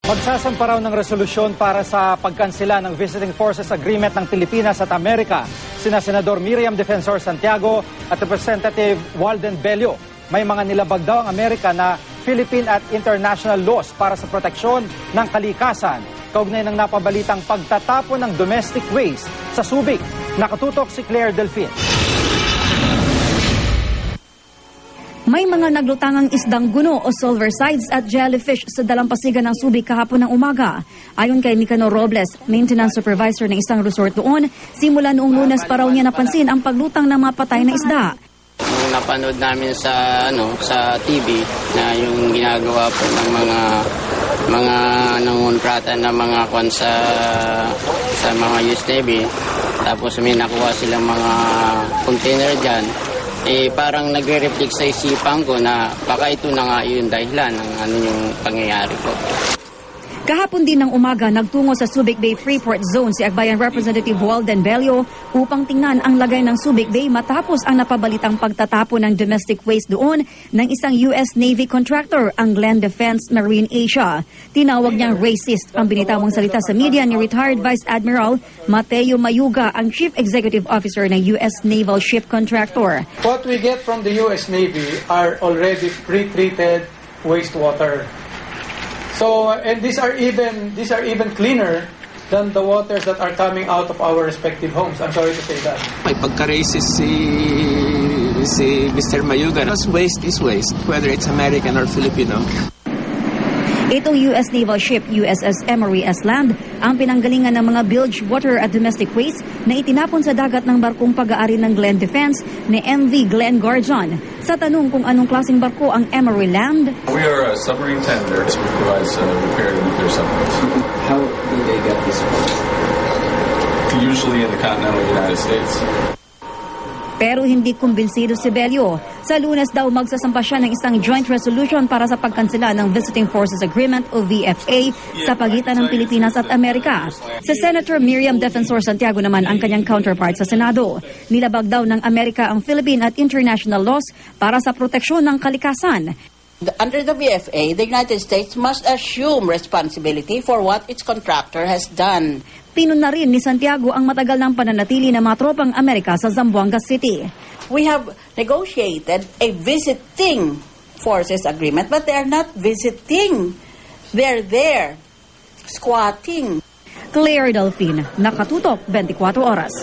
Magsasampa raw ng resolusyon para sa pagkansela ng Visiting Forces Agreement ng Pilipinas at Amerika sina Senador Miriam Defensor Santiago at Representative Walden Bello. May mga nilabag daw ang Amerika na Philippine at international laws para sa proteksyon ng kalikasan. Kaugnay ng napabalitang pagtatapon ng domestic waste sa Subic. Nakatutok si Claire Delfin. May mga naglutangang isdang guno o silver sides at jellyfish sa dalampasigan ng Subic kahapon ng umaga. Ayon kay Nicanor Robles, maintenance supervisor ng isang resort doon, simula noong Lunes pa raw niya napansin ang paglutang ng mga patay na isda. Nung napanood namin sa TV na yung ginagawa po ng mga nangontrata na mga kwan sa mga US Navy, tapos may nakuha silang mga container dyan, parang nagre-reflect sa isipan ko na baka ito na nga yung dahilan ng yung pangyayari ko. Kahapon din ng umaga, nagtungo sa Subic Bay Freeport Zone si Akbayan Representative Walden Bello upang tingnan ang lagay ng Subic Bay matapos ang napabalitang pagtatapon ng domestic waste doon ng isang US Navy contractor, ang Glenn Defense Marine Asia. Tinawag niyang racist ang binitawang salita sa media ni retired Vice Admiral Mateo Mayuga, ang Chief Executive Officer ng US Naval Ship Contractor. What we get from the US Navy are already pre-treated wastewater. So, and these are even cleaner than the waters that are coming out of our respective homes. I'm sorry to say that. May pagka-racist si Mr. Mayuga. Waste is waste, whether it's American or Filipino. Itong US Naval Ship USS Emory S. Land ang pinanggalingan ng mga bilge water at domestic waste na itinapon sa dagat ng barkong pag-aari ng Glenn Defense ni MV Glenn Guardian. Sa tanong kung anong klaseng barko ang Emory Land, we are a submarine tender. We provide repair to nuclear submarines. How do they get this boat? Usually in the continental United States. pero hindi kumbinsido si Bello. Sa Lunes daw magsasampa siya ng isang joint resolution para sa pagkansela ng Visiting Forces Agreement o VFA sa pagitan ng Pilipinas at Amerika. Si Senator Miriam Defensor Santiago naman ang kanyang counterpart sa Senado. Nilabag daw ng Amerika ang Philippine at international laws para sa proteksyon ng kalikasan. Under the VFA, the United States must assume responsibility for what its contractor has done. Pinuna rin ni Santiago ang matagal ng pananatili ng mga tropang Amerika sa Zamboanga City. We have negotiated a visiting forces agreement, but they are not visiting. They're there, squatting. Claire Delfin, Nakatutok, 24 Oras.